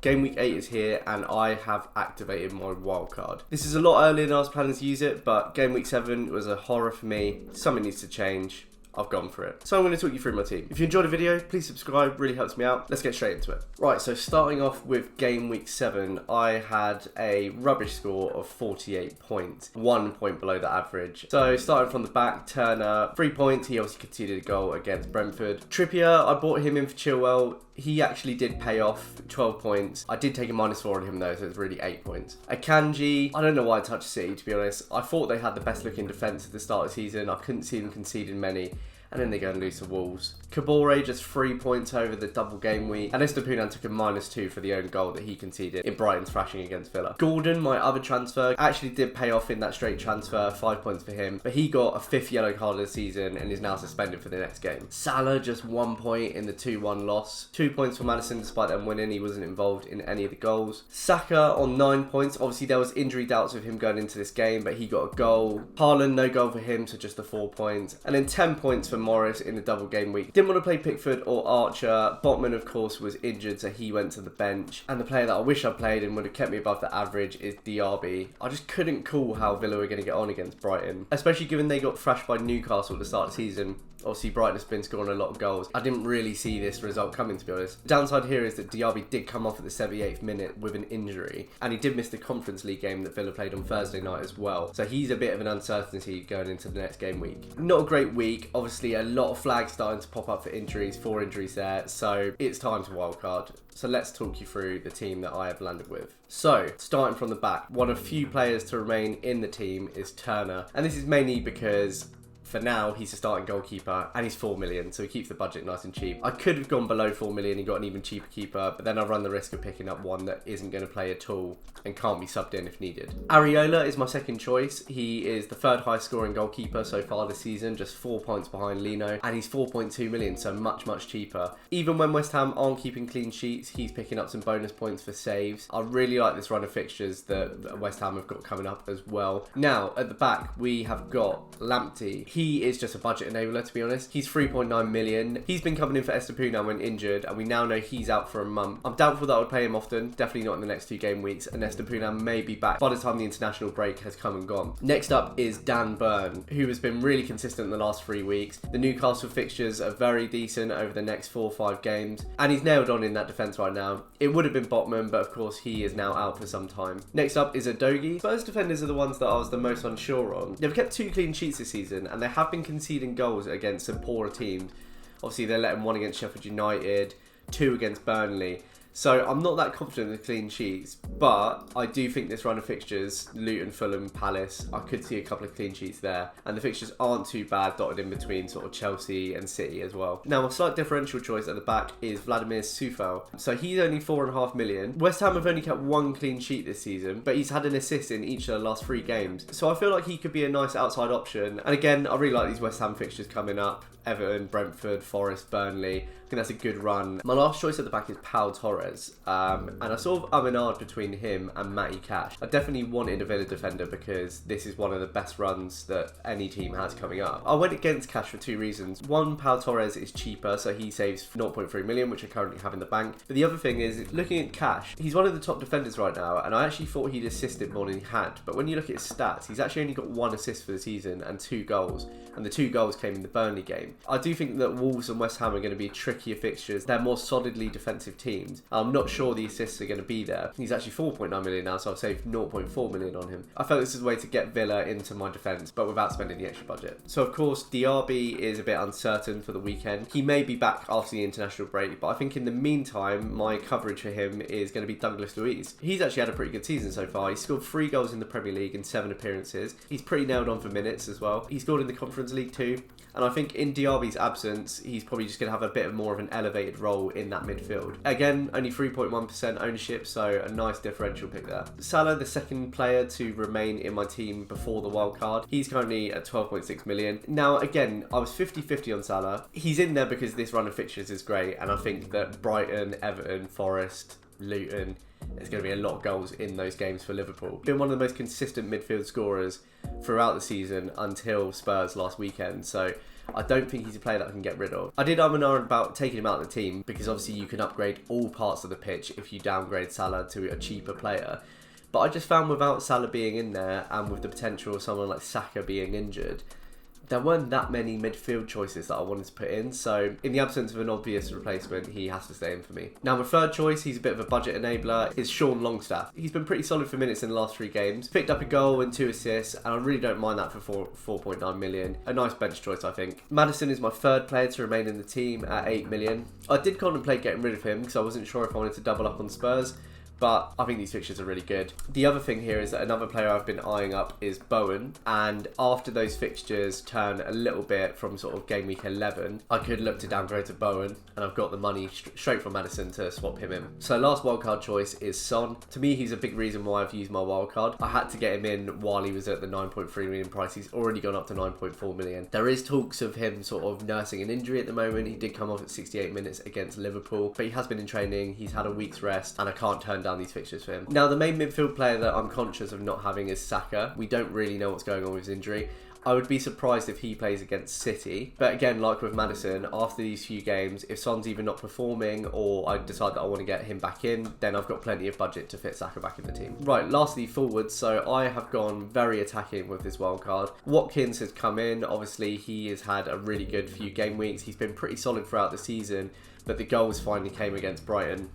Game week 8 is here and I have activated my wildcard. This is a lot earlier than I was planning to use it, but game week 7 was a horror for me. Something needs to change. I've gone for it. So I'm going to talk you through my team. If you enjoyed the video, please subscribe, really helps me out. Let's get straight into it. Right, so starting off with game week 7, I had a rubbish score of 48 points, 1 point below the average. So starting from the back, Turner, 3 points, he obviously conceded a goal against Brentford. Trippier, I bought him in for Chilwell. He actually did pay off, 12 points. I did take a -4 on him though, so it's really 8 points. Akanji, I don't know why I touched City, to be honest. I thought they had the best looking defence at the start of the season. I couldn't see them conceding many. And then they go and lose to Wolves. Kabore just 3 points over the double game week. And Estupiñán took a -2 for the own goal that he conceded in Brighton's thrashing against Villa. Gordon, my other transfer, actually did pay off in that straight transfer, 5 points for him. But he got a 5th yellow card of the season and is now suspended for the next game. Salah just 1 point in the 2-1 loss. 2 points for Maddison despite them winning. He wasn't involved in any of the goals. Saka on 9 points. Obviously there was injury doubts with him going into this game, but he got a goal. Haaland, no goal for him, so just the 4 points. And then 10 points for Morris in the double game week. Didn't want to play Pickford or Archer. Botman, of course, was injured, so he went to the bench. And the player that I wish I played and would have kept me above the average is Diaby. I just couldn't call how Villa were going to get on against Brighton, especially given they got thrashed by Newcastle at the start of the season. Obviously, Brighton has been scoring a lot of goals. I didn't really see this result coming, to be honest. The downside here is that Diaby did come off at the 78th minute with an injury, and he did miss the Conference League game that Villa played on Thursday night as well. So he's a bit of an uncertainty going into the next game week. Not a great week. Obviously, a lot of flags starting to pop up for injuries, 4 injuries there. So it's time to wildcard. So let's talk you through the team that I have landed with. So, starting from the back, one of few players to remain in the team is Turner. And this is mainly because for now, he's a starting goalkeeper and he's 4 million, so he keeps the budget nice and cheap. I could have gone below 4 million and got an even cheaper keeper, but then I run the risk of picking up one that isn't going to play at all and can't be subbed in if needed. Areola is my second choice. He is the 3rd highest scoring goalkeeper so far this season, just 4 points behind Lino, and he's 4.2 million, so much cheaper. Even when West Ham aren't keeping clean sheets, he's picking up some bonus points for saves. I really like this run of fixtures that West Ham have got coming up as well. Now, at the back, we have got Lamptey. He is just a budget enabler, to be honest. He's 3.9 million. He's been coming in for Estupiñán when injured, and we now know he's out for a month. I'm doubtful that I would play him often, definitely not in the next 2 game weeks, and Estupiñán may be back by the time the international break has come and gone. Next up is Dan Burn, who has been really consistent in the last 3 weeks. The Newcastle fixtures are very decent over the next 4 or 5 games, and he's nailed on in that defence right now. It would have been Botman, but of course he is now out for some time. Next up is Udogie. Spurs defenders are the ones that I was the most unsure on. They've kept 2 clean sheets this season, and they have been conceding goals against some poorer teams. Obviously, they're letting 1 against Sheffield United, 2 against Burnley. So I'm not that confident in the clean sheets, but I do think this run of fixtures, Luton, Fulham, Palace, I could see a couple of clean sheets there. And the fixtures aren't too bad, dotted in between sort of Chelsea and City as well. Now, a slight differential choice at the back is Vladimir Coufal. So he's only 4.5 million. West Ham have only kept 1 clean sheet this season, but he's had an assist in each of the last 3 games. So I feel like he could be a nice outside option. And again, I really like these West Ham fixtures coming up. Everton, Brentford, Forest, Burnley. I think that's a good run. My last choice at the back is Pau Torres. And I sort of and between him and Matty Cash. I definitely wanted a Villa defender because this is one of the best runs that any team has coming up. I went against Cash for 2 reasons. One, Pau Torres is cheaper, so he saves 0.3 million, which I currently have in the bank. But the other thing is, looking at Cash, he's one of the top defenders right now, and I actually thought he'd assisted more than he had. But when you look at his stats, he's actually only got 1 assist for the season and 2 goals. And the 2 goals came in the Burnley game. I do think that Wolves and West Ham are going to be trickier fixtures. They're more solidly defensive teams. I'm not sure the assists are going to be there. He's actually 4.9 million now, so I've saved 0.4 million on him. I felt this is a way to get Villa into my defence, but without spending the extra budget. So of course, Diaby is a bit uncertain for the weekend. He may be back after the international break, but I think in the meantime, my coverage for him is going to be Douglas Luiz. He's actually had a pretty good season so far. He scored 3 goals in the Premier League in 7 appearances. He's pretty nailed on for minutes as well. He scored in the Conference League too. And I think in Diaby's absence, he's probably just going to have a bit more of an elevated role in that midfield. Again, only 3.1% ownership, so a nice differential pick there. Salah, the second player to remain in my team before the wild card. He's currently at 12.6 million. Now, again, I was 50-50 on Salah. He's in there because this run of fixtures is great, and I think that Brighton, Everton, Forest, Luton, there's going to be a lot of goals in those games for Liverpool. Been one of the most consistent midfield scorers throughout the season until Spurs last weekend. So I don't think he's a player that I can get rid of. I did and ahh about taking him out of the team because obviously you can upgrade all parts of the pitch if you downgrade Salah to a cheaper player. But I just found without Salah being in there and with the potential of someone like Saka being injured, there weren't that many midfield choices that I wanted to put in. So in the absence of an obvious replacement, he has to stay in for me. Now my third choice, he's a bit of a budget enabler, is Sean Longstaff. He's been pretty solid for minutes in the last 3 games. Picked up a goal and 2 assists, and I really don't mind that for 4.9 million. A nice bench choice, I think. Maddison is my third player to remain in the team at 8 million. I did contemplate getting rid of him because I wasn't sure if I wanted to double up on Spurs, but I think these fixtures are really good. The other thing here is that another player I've been eyeing up is Bowen, and after those fixtures turn a little bit from sort of game week 11, I could look to downgrade to Bowen, and I've got the money straight from Maddison to swap him in. So last wildcard choice is Son. To me, he's a big reason why I've used my wildcard. I had to get him in while he was at the 9.3 million price. He's already gone up to 9.4 million. There is talks of him sort of nursing an injury at the moment. He did come off at 68 minutes against Liverpool, but he has been in training, he's had a week's rest, and I can't turn down these fixtures for him. Now the main midfield player that I'm conscious of not having is Saka. We don't really know what's going on with his injury. I would be surprised if he plays against City. But again, like with Maddison, after these few games, if Son's either not performing or I decide that I want to get him back in, then I've got plenty of budget to fit Saka back in the team. Right, lastly, forwards. So I have gone very attacking with this wildcard. Watkins has come in. Obviously, he has had a really good few game weeks. He's been pretty solid throughout the season, but the goals finally came against Brighton.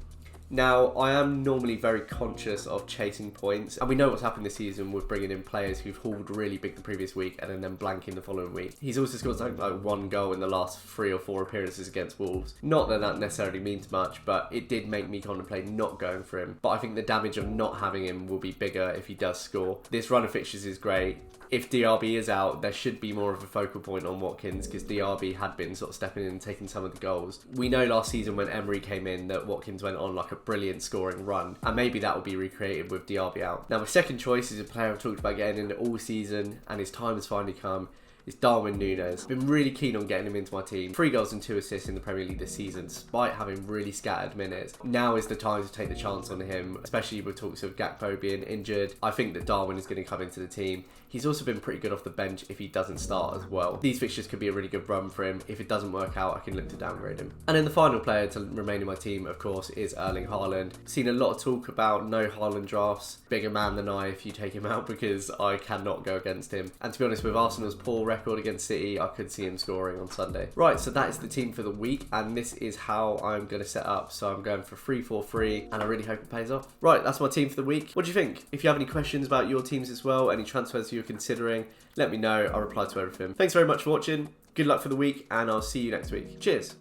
Now, I am normally very conscious of chasing points, and we know what's happened this season with bringing in players who've hauled really big the previous week and then blanking the following week. He's also scored something like 1 goal in the last 3 or 4 appearances against Wolves. Not that that necessarily means much, but it did make me contemplate not going for him. But I think the damage of not having him will be bigger if he does score. This run of fixtures is great. If DRB is out, there should be more of a focal point on Watkins because DRB had been sort of stepping in and taking some of the goals. We know last season when Emery came in that Watkins went on like a brilliant scoring run, and maybe that will be recreated with DRB out. Now my second choice is a player I've talked about getting in all season, and his time has finally come. Is Darwin Núñez. Been really keen on getting him into my team. 3 goals and 2 assists in the Premier League this season, despite having really scattered minutes. Now is the time to take the chance on him, especially with talks of Gakpo being injured. I think that Darwin is going to come into the team. He's also been pretty good off the bench if he doesn't start as well. These fixtures could be a really good run for him. If it doesn't work out, I can look to downgrade him. And then the final player to remain in my team, of course, is Erling Haaland. Seen a lot of talk about no Haaland drafts. Bigger man than I if you take him out because I cannot go against him. And to be honest, with Arsenal's poor record against City, I could see him scoring on Sunday. Right, so that is the team for the week, and this is how I'm going to set up. So I'm going for 3-4-3, and I really hope it pays off. Right, that's my team for the week. What do you think? If you have any questions about your teams as well, any transfers you're considering, let me know. I'll reply to everything. Thanks very much for watching. Good luck for the week, and I'll see you next week. Cheers.